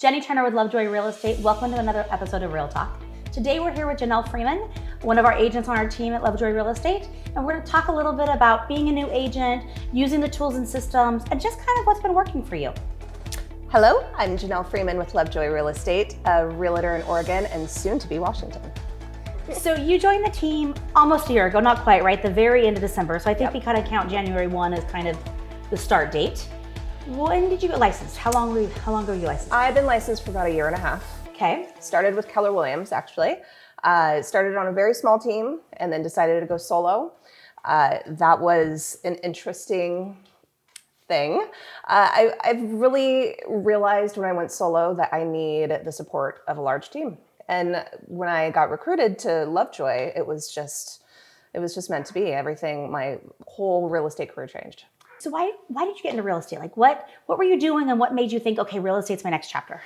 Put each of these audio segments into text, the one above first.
Jenny Turner with Lovejoy Real Estate. Welcome to another episode of Real Talk. Today we're here with Janelle Freeman, one of our agents on our team at Lovejoy Real Estate, and we're going to talk a little bit about being a new agent, using the tools and systems, and just kind of what's been working for you. Hello, I'm Janelle Freeman with Lovejoy Real Estate, a realtor in Oregon and soon to be Washington. So you joined the team almost a year ago, not quite, right? The very end of December. So I think we kind of count January 1 as kind of the start date. When did you get licensed? How long ago were you licensed? I've been licensed for about a year and a half. Okay. Started with Keller Williams, actually. Started on a very small team and then decided to go solo. That was an interesting thing. I've really realized when I went solo that I need the support of a large team. And when I got recruited to Lovejoy, it was just meant to be. Everything, my whole real estate career changed. So why did you get into real estate? Like what were you doing and what made you think, okay, real estate's my next chapter?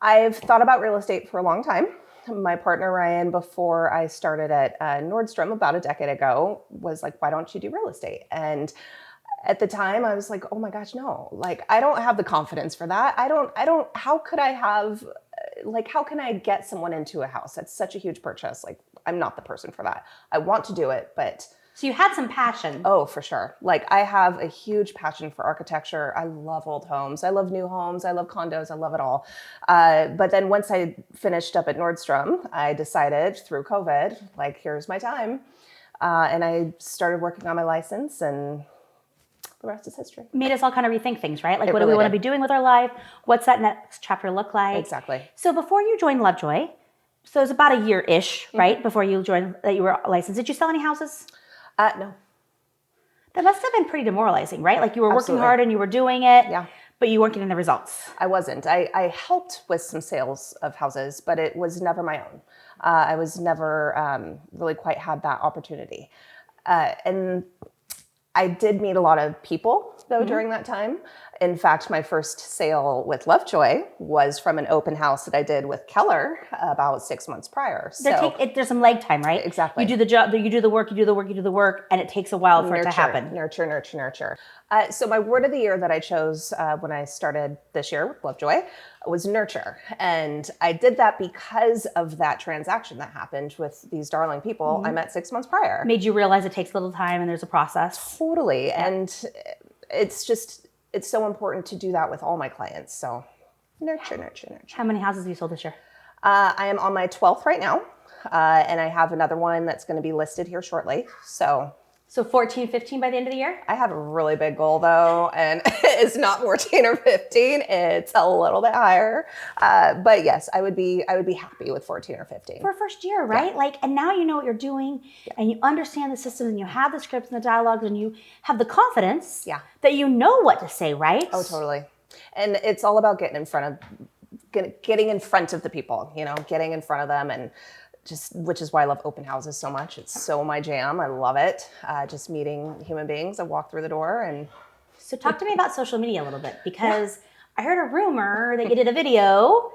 I've thought about real estate for a long time. My partner, Ryan, before I started at Nordstrom about a decade ago, was like, why don't you do real estate? And at the time I was like, oh my gosh, no, like, I don't have the confidence for that. How can I get someone into a house? That's such a huge purchase. Like, I'm not the person for that. I want to do it, but. So you had some passion. Oh, for sure. Like, I have a huge passion for architecture. I love old homes. I love new homes. I love condos. I love it all. But then once I finished up at Nordstrom, I decided through COVID, like, here's my time. And I started working on my license, and the rest is history. Made us all kind of rethink things, right? Like, what do we want to be doing with our life? What's that next chapter look like? Exactly. So before you joined Lovejoy, so it was about a year-ish, right? Before you joined, that you were licensed. Did you sell any houses? No. That must have been pretty demoralizing, right? Like, you were working Absolutely. hard and you were doing it, Yeah. but you weren't getting the results. I wasn't. I helped with some sales of houses, but it was never my own. I was never really quite had that opportunity. And I did meet a lot of people, though, during that time. In fact, my first sale with Lovejoy was from an open house that I did with Keller about 6 months prior. There's some leg time, right? Exactly. You do the job, you do the work, and it takes a while for it to happen. Nurture. So my word of the year that I chose when I started this year with Lovejoy was nurture. And I did that because of that transaction that happened with these darling people I met 6 months prior. Made you realize it takes a little time and there's a process. Totally. Yeah. And it's so important to do that with all my clients. So nurture. How many houses have you sold this year? I am on my 12th right now. And I have another one that's going to be listed here shortly. So 14, 15 by the end of the year? I have a really big goal, though, and it's not 14 or 15. It's a little bit higher. But yes, I would be happy with 14 or 15. For a first year, right? Yeah. Like, and now you know what you're doing, and you understand the systems, and you have the scripts and the dialogues, and you have the confidence that you know what to say, right? Oh, totally. And it's all about getting in front of the people, getting in front of them, and which is why I love open houses so much. It's so my jam. I love it. Just meeting human beings. I walk through the door and. So talk to me about social media a little bit, because I heard a rumor that you did a video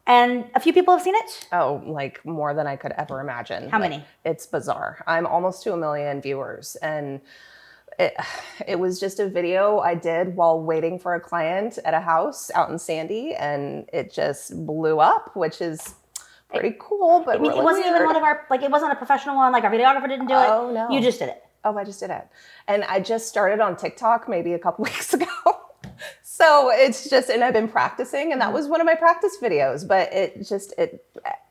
and a few people have seen it. Oh, like more than I could ever imagine. How many? It's bizarre. I'm almost to 1 million viewers, and it was just a video I did while waiting for a client at a house out in Sandy, and it just blew up, which is pretty cool, but really it wasn't weird. Even one of our, like, it wasn't a professional one, like our videographer didn't do it. Oh, no. You just did it. Oh, I just did it. And I just started on TikTok maybe a couple weeks ago. So and I've been practicing, and that was one of my practice videos, but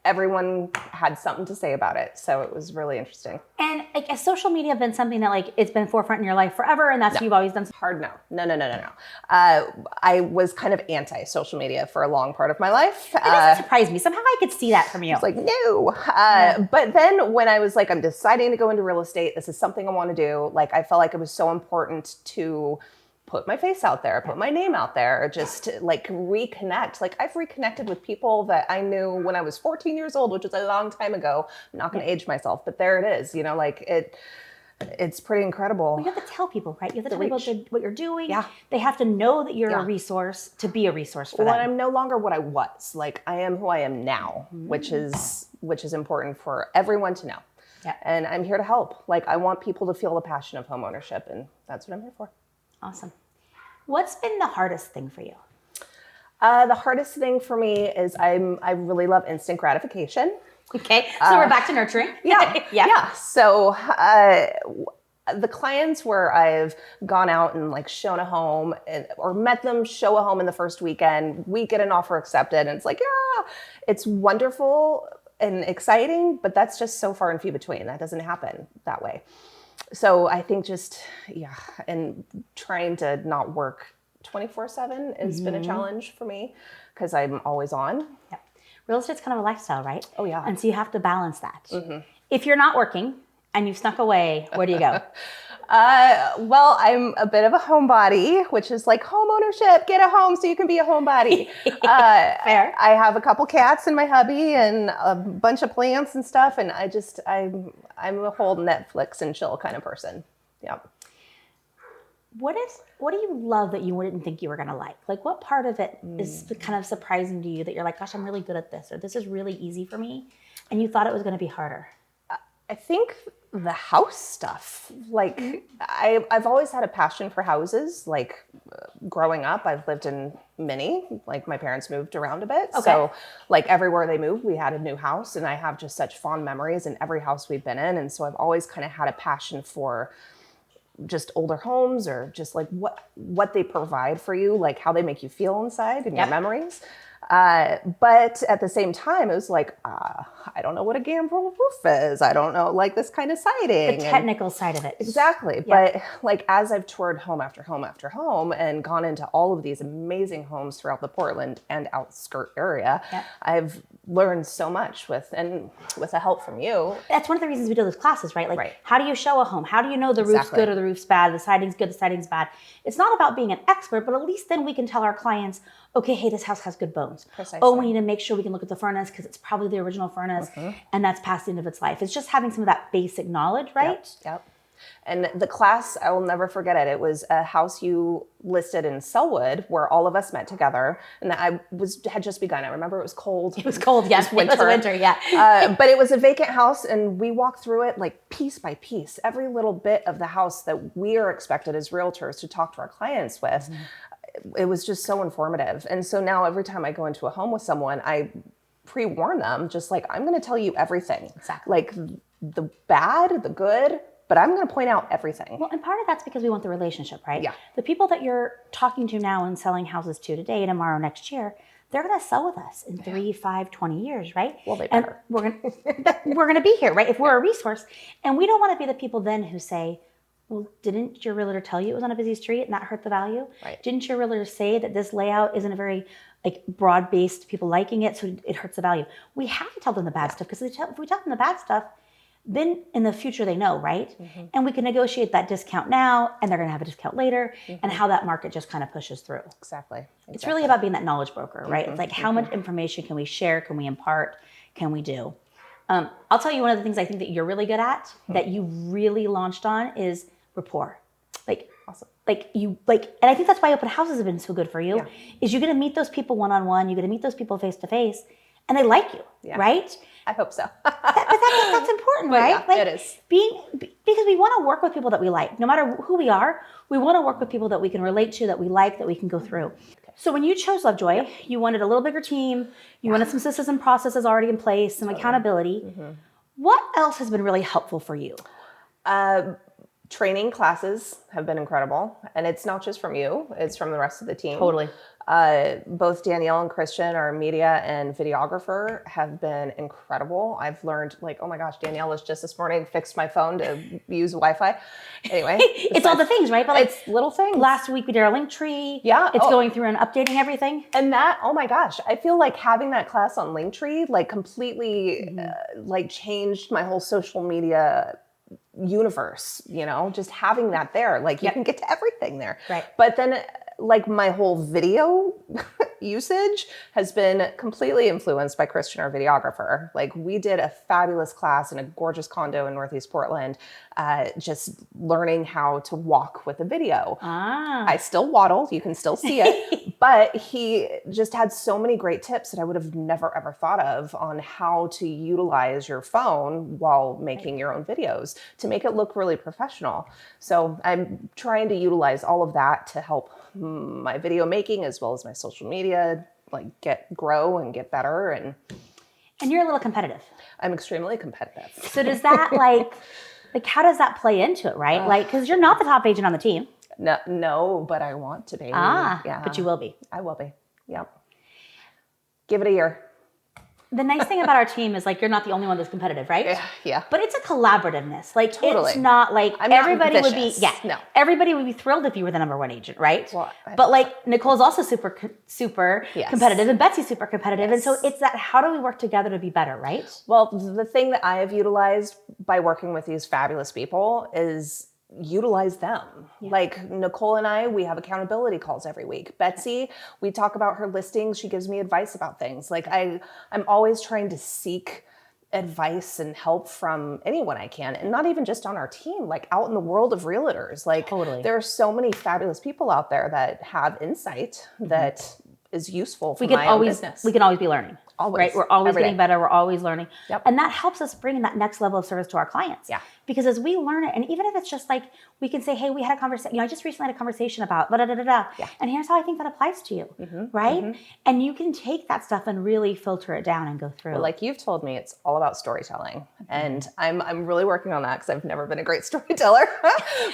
everyone had something to say about it. So it was really interesting. And like, has social media been something that, like, it's been forefront in your life forever, and that's what you've always done? Hard no. No. I was kind of anti-social media for a long part of my life. It doesn't surprise me. Somehow I could see that from you. It's like, no. But then when I was like, I'm deciding to go into real estate, this is something I want to do. Like, I felt like it was so important to put my face out there, put my name out there, just like reconnect. Like, I've reconnected with people that I knew when I was 14 years old, which was a long time ago. I'm not going to age myself, but there it is. It's pretty incredible. Well, you have to tell people, right? You have to tell people what you're doing. Yeah. They have to know that you're a resource to be a resource for them. I'm no longer what I was. Like, I am who I am now, which is important for everyone to know. Yeah. And I'm here to help. Like, I want people to feel the passion of homeownership, and that's what I'm here for. Awesome. What's been the hardest thing for you? The hardest thing for me is I really love instant gratification. Okay, so we're back to nurturing. Yeah. So the clients where I've gone out and like shown a home or met them show a home in the first weekend, we get an offer accepted, and it's like, yeah, it's wonderful and exciting, but that's just so far and few between. That doesn't happen that way. So I think and trying to not work 24/7 has been a challenge for me because I'm always on. Yep. Real estate's kind of a lifestyle, right? Oh, yeah. And so you have to balance that. If you're not working and you've snuck away, where do you go? Well, I'm a bit of a homebody, which is like home ownership. Get a home so you can be a homebody. Fair. I have a couple cats in my hubby and a bunch of plants and stuff, and I'm a whole Netflix and chill kind of person. Yeah. What do you love that you wouldn't think you were going to like? Like, what part of it is kind of surprising to you that you're like, gosh, I'm really good at this, or this is really easy for me, and you thought it was going to be harder? I think the house stuff. Like, I've always had a passion for houses. Like, growing up, I've lived in many. Like, my parents moved around a bit. Okay. So, like, everywhere they moved, we had a new house. And I have just such fond memories in every house we've been in. And so I've always kind of had a passion for just older homes, or just like what they provide for you, like how they make you feel inside and your memories. But at the same time, it was like, I don't know what a gambrel roof is. I don't know, like, this kind of siding. The technical side of it. Exactly. Yep. But like, as I've toured home after home after home and gone into all of these amazing homes throughout the Portland and outskirt area, I've learned so much with the help from you. That's one of the reasons we do those classes, right? Like, Right. How do you show a home? How do you know the roof's good or the roof's bad? The siding's good, the siding's bad. It's not about being an expert, but at least then we can tell our clients, okay, hey, this house has good bones. Precisely. Oh, we need to make sure we can look at the furnace because it's probably the original furnace and that's past the end of its life. It's just having some of that basic knowledge, right? Yep. And the class, I will never forget it. It was a house you listed in Selwood where all of us met together, and had just begun. I remember it was cold. It was cold, yes. It was winter, yeah. But it was a vacant house, and we walked through it like piece by piece. Every little bit of the house that we are expected as realtors to talk to our clients with. It was just so informative. And so now every time I go into a home with someone, I pre-warn them, just like, I'm going to tell you everything. Exactly. Like the bad, the good, but I'm going to point out everything. Well, and part of that's because we want the relationship, right? Yeah. The people that you're talking to now and selling houses to today, tomorrow, next year, they're going to sell with us in 3, 5, 20 years, right? Well, they better. And we're going to be here, right? If we're a resource. And we don't want to be the people then who say, well, didn't your realtor tell you it was on a busy street and that hurt the value? Right. Didn't your realtor say that this layout isn't a very like broad-based people liking it, so it hurts the value? We have to tell them the bad stuff, because if we tell them the bad stuff, then in the future they know, right? And we can negotiate that discount now, and they're going to have a discount later, and how that market just kind of pushes through. Exactly. It's really about being that knowledge broker, right? It's like, how much information can we share? Can we impart? Can we do? I'll tell you, one of the things I think that you're really good at, that you really launched on, is rapport. Like, awesome. And I think that's why open houses have been so good for you, is you're going to meet those people one-on-one, you're going to meet those people face-to-face, and they like you, right? I hope so. That's important, right? Yeah, it is. Because we want to work with people that we like. No matter who we are, we want to work with people that we can relate to, that we like, that we can go through. Okay. So when you chose Lovejoy, you wanted a little bigger team, you wanted some systems and processes already in place, some accountability. What else has been really helpful for you? Training classes have been incredible. And it's not just from you, it's from the rest of the team. Totally. Both Danielle and Christian, our media and videographer, have been incredible. I've learned, like, oh my gosh, Danielle was just this morning, fixed my phone to use Wi-Fi. Anyway. It's all the things, right? But like, it's little things. Last week we did our link tree. Yeah. It's going through and updating everything. And that, oh my gosh, I feel like having that class on Linktree, like, completely like changed my whole social media universe, just having that there, like, you can get to everything there. Right. But then, like, my whole video usage has been completely influenced by Christian, our videographer. Like, we did a fabulous class in a gorgeous condo in Northeast Portland, just learning how to walk with a video. I still waddle, you can still see it, but he just had so many great tips that I would have never ever thought of on how to utilize your phone while making your own videos to make it look really professional. So I'm trying to utilize all of that to help my video making as well as my social media, like grow and get better. And you're a little competitive. I'm extremely competitive. So does that like how does that play into it, right? Like, because you're not the top agent on the team. No, but I want to be. Yeah. But you will be. I will be. Yep. Give it a year. The nice thing about our team is like you're not the only one that's competitive, right? Yeah. But it's a collaborativeness. Like totally. It's not like I'm everybody not would be ambitious. No. Everybody would be thrilled if you were the number one agent, right? Well, but like Nicole's also super yes. competitive and Betsy's super competitive. Yes. And so it's that how do we work together to be better, right? Well, the thing that I have utilized by working with these fabulous people is utilize them. Yeah. Like Nicole and I, we have accountability calls every week. Betsy, we talk about her listings. She gives me advice about things. Like I'm always trying to seek advice and help from anyone I can, and not even just on our team, like out in the world of realtors. Like totally. There are so many fabulous people out there that have insight that is useful for my own business. We can always be learning. Always. Right? We're always Every getting day. better. We're always learning. Yep. And that helps us bring that next level of service to our clients. Yeah. Because as we learn it, and even if it's just like, we can say, hey, we had a conversation, I just recently had a conversation about da-da-da-da-da. Yeah. And here's how I think that applies to you. Right? And you can take that stuff and really filter it down and go through. Well, like you've told me, it's all about storytelling. And I'm really working on that because I've never been a great storyteller.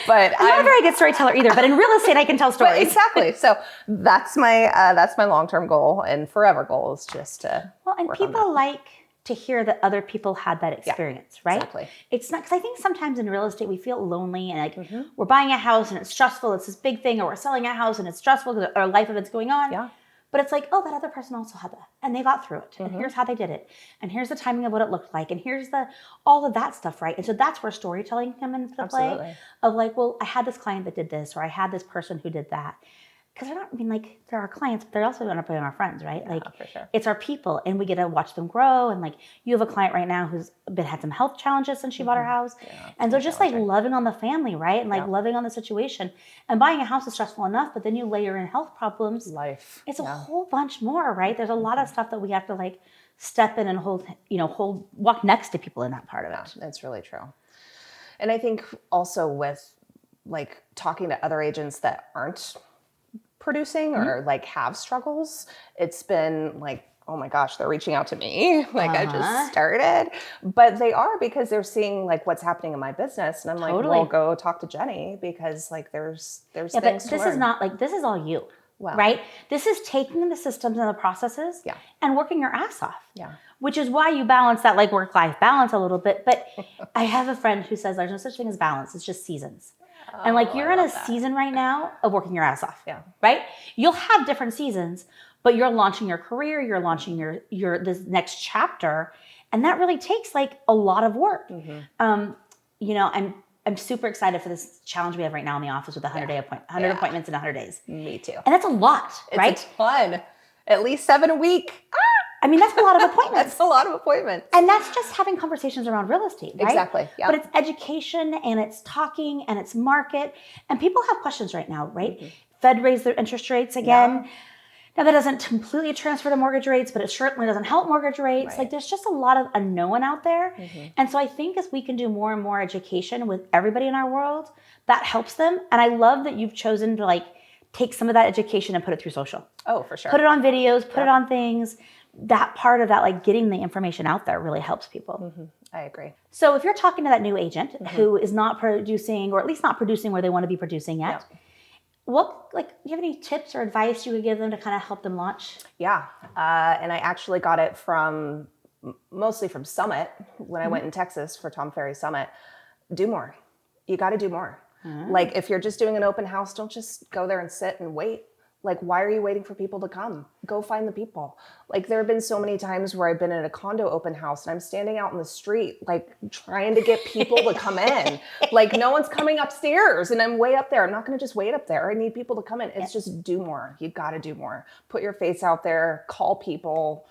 But I'm not a very good storyteller either, but in real estate, I can tell stories. Exactly. So that's my long-term goal and forever goal is just to and people like to hear that other people had that experience, right? Exactly. It's not, because I think sometimes in real estate we feel lonely and like we're buying a house and it's stressful, it's this big thing, or we're selling a house and it's stressful because our life event's going on. Yeah. But it's like, oh, that other person also had that and they got through it. And here's how they did it. And here's the timing of what it looked like. And here's all of that stuff, right? And so that's where storytelling comes into play of like, well, I had this client that did this, or I had this person who did that. Because they're our clients, but they're also going to be our friends, right? Yeah, for sure. It's our people, and we get to watch them grow. And like, you have a client right now who's had some health challenges since she bought her house, and so just like loving on the family, right? And like loving on the situation. And buying a house is stressful enough, but then you layer in health problems. Life. It's a whole bunch more, right? There's a lot of stuff that we have to like step in and walk next to people in that part of it. That's really true. And I think also with like talking to other agents that aren't producing or like have struggles, it's been like, oh my gosh, they're reaching out to me. Like I just started, but they are because they're seeing like what's happening in my business. And I'm like, well, go talk to Jenny because like there's things to learn. Is not like, this is all you, right? This is taking the systems and the processes and working your ass off. Yeah. Which is why you balance that like work-life balance a little bit. But I have a friend who says there's no such thing as balance. It's just seasons. And like you're in a season right now of working your ass off, right? You'll have different seasons, but you're launching your career, you're launching your this next chapter, and that really takes like a lot of work. I'm super excited for this challenge we have right now in the office with the 100 appointments in 100 days. Me too. And that's a lot, right? It's a ton. At least 7 a week. I mean, that's a lot of appointments. That's a lot of appointments. And that's just having conversations around real estate, right? Exactly. Yeah. But it's education and it's talking and it's market. And people have questions right now, right? Fed raised their interest rates again. Now that doesn't completely transfer to mortgage rates, but it certainly doesn't help mortgage rates. Right. Like there's just a lot of unknown out there. And so I think as we can do more and more education with everybody in our world, that helps them. And I love that you've chosen to like take some of that education and put it through social. Oh, for sure. Put it on videos, put it on things. That part of that, like getting the information out there really helps people. I agree. So if you're talking to that new agent who is not producing, or at least not producing where they want to be producing yet, do you have any tips or advice you would give them to kind of help them launch? Yeah. And I actually got it mostly from Summit when I went in Texas for Tom Ferry Summit. Do more. You got to do more. Like if you're just doing an open house, don't just go there and sit and wait. Like, why are you waiting for people to come? Go find the people. Like, there have been so many times where I've been at a condo open house and I'm standing out in the street, like trying to get people to come in. Like, no one's coming upstairs and I'm way up there. I'm not going to just wait up there. I need people to come in. It's just do more. You got to do more. Put your face out there. Call people.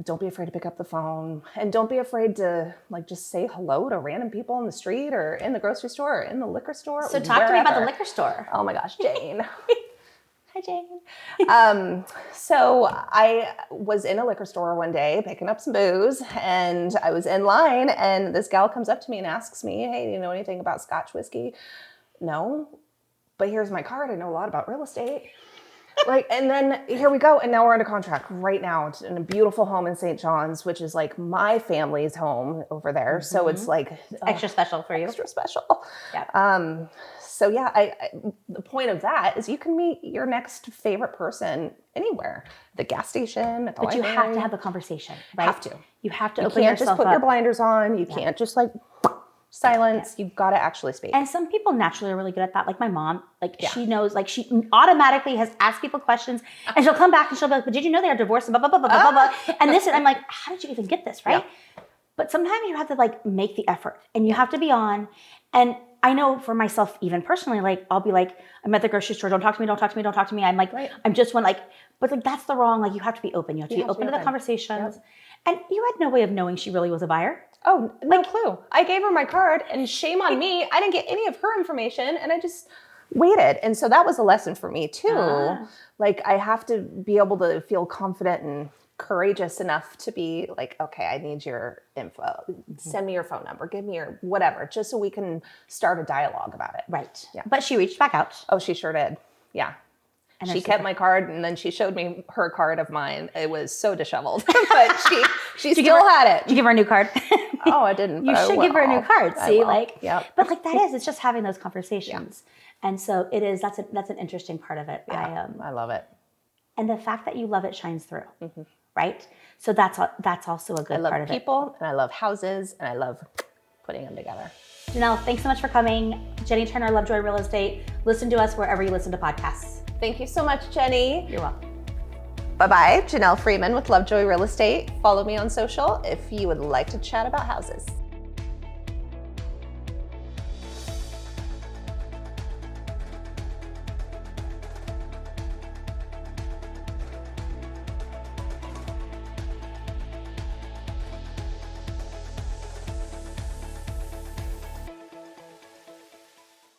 Don't be afraid to pick up the phone. And don't be afraid to like just say hello to random people in the street or in the grocery store or in the liquor store. So talk to me about the liquor store. Oh my gosh, Jane. Hi, Jane. So I was in a liquor store one day picking up some booze and I was in line and this gal comes up to me and asks me, hey, do you know anything about Scotch whiskey? No, but here's my card. I know a lot about real estate. Like, and then here we go. And now we're under contract right now. It's in a beautiful home in St. John's, which is like my family's home over there. Mm-hmm. So it's like extra special for you. Extra special. Yeah. So yeah, the point of that is you can meet your next favorite person anywhere, the gas station, at the but library. You have to have the conversation, right? Have to. You have to you open can't yourself just put up. your blinders on. You can't just like silence. You've got to actually speak. And some people naturally are really good at that. Like my mom, she knows, like she automatically has asked people questions, and she'll come back and she'll be like, "But did you know they are divorced?" And blah blah blah blah blah blah. And this, and I'm like, "How did you even get this?" Right? Yeah. But sometimes you have to like make the effort, and you have to be on. And I know for myself, even personally, like I'll be like, I'm at the grocery store. Don't talk to me. Don't talk to me. Don't talk to me. I'm like, I'm just one like, but like that's the wrong. Like you have to be open. You have to be open to the conversations. Yep. And you had no way of knowing she really was a buyer. Oh, no clue. I gave her my card, and shame on me. I didn't get any of her information, and I just waited. And so that was a lesson for me too. Like I have to be able to feel confident and courageous enough to be like, okay, I need your info. Mm-hmm. Send me your phone number. Give me your whatever, just so we can start a dialogue about it. Right. Yeah. But she reached back out. Oh, she sure did. Yeah. And she kept my card, and then she showed me her card of mine. It was so disheveled, but she still had it. Did you give her a new card? Oh, I didn't. You should give her a new card. See, yeah. But like that is, it's just having those conversations, and so it is. That's an interesting part of it. Yeah, I love it. And the fact that you love it shines through, right? So that's also a good part of it. I love people, and I love houses, and I love putting them together. Janelle, thanks so much for coming. Jenny Turner, Lovejoy Real Estate. Listen to us wherever you listen to podcasts. Thank you so much, Jenny. You're welcome. Bye-bye. Janelle Freeman with Lovejoy Real Estate. Follow me on social if you would like to chat about houses.